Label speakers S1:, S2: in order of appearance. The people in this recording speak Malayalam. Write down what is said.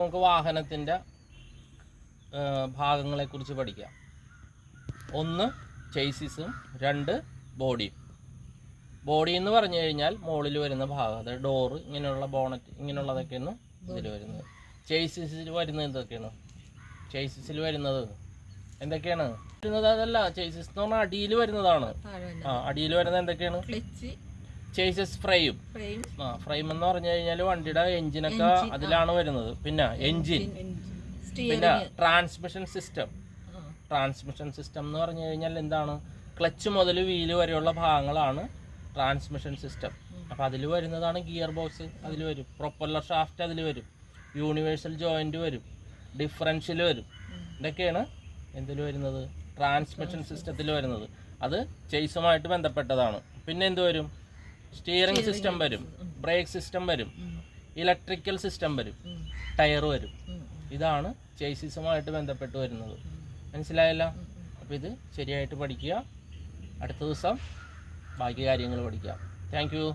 S1: നമുക്ക് വാഹനത്തിൻ്റെ ഭാഗങ്ങളെക്കുറിച്ച് പഠിക്കാം. 1 ചേസിസും 2 ബോഡിയും. ബോഡി എന്ന് പറഞ്ഞു കഴിഞ്ഞാൽ മുകളിൽ വരുന്ന ഭാഗം, അതായത് ഡോറ്, ഇങ്ങനെയുള്ള ബോണറ്റ്, ഇങ്ങനെയുള്ളതൊക്കെയാണ് ഇതിൽ വരുന്നത്. ചേസിസിൽ വരുന്നത് എന്തൊക്കെയാണ്? ചേസിസിൽ വരുന്നത് എന്തൊക്കെയാണ് വരുന്നത്? അതല്ല, ചേസിസ് എന്ന് പറഞ്ഞാൽ അടിയിൽ വരുന്നതാണ്. അടിയിൽ വരുന്നത് എന്തൊക്കെയാണ്? Chases frame. ഫ്രെയിം എന്ന് പറഞ്ഞു കഴിഞ്ഞാൽ വണ്ടിയുടെ എഞ്ചിനൊക്കെ അതിലാണ് വരുന്നത്. പിന്നെ എഞ്ചിൻ, പിന്നെ ട്രാൻസ്മിഷൻ സിസ്റ്റം. ട്രാൻസ്മിഷൻ സിസ്റ്റം എന്ന് പറഞ്ഞു കഴിഞ്ഞാൽ എന്താണ്? ക്ലച്ച് മുതൽ വീല് വരെയുള്ള ഭാഗങ്ങളാണ് ട്രാൻസ്മിഷൻ സിസ്റ്റം. അപ്പോൾ അതിൽ വരുന്നതാണ് ഗിയർ ബോക്സ്, അതിൽ വരും. പ്രൊപ്പല്ലർ ഷാഫ്റ്റ് അതിൽ വരും. യൂണിവേഴ്സൽ ജോയിൻ്റ് വരും. ഡിഫറൻഷ്യൽ വരും. ഇതൊക്കെയാണ് എന്തിൽ വരുന്നത്? ട്രാൻസ്മിഷൻ സിസ്റ്റത്തിൽ വരുന്നത്. അത് ചേസുമായിട്ട് ബന്ധപ്പെട്ടതാണ്. പിന്നെ എന്ത് വരും? സ്റ്റിയറിംഗ് സിസ്റ്റം വരും, ബ്രേക്ക് സിസ്റ്റം വരും, ഇലക്ട്രിക്കൽ സിസ്റ്റം വരും, ടയർ വരും. ഇതാണ് ചേസിസുമായിട്ട് ബന്ധപ്പെട്ട് വരുന്നത്. മനസ്സിലായല്ലോ? അപ്പോൾ ഇത് ശരിയായിട്ട് പഠിക്കുക. അടുത്ത ദിവസം ബാക്കി കാര്യങ്ങൾ പഠിക്കാം. Thank you.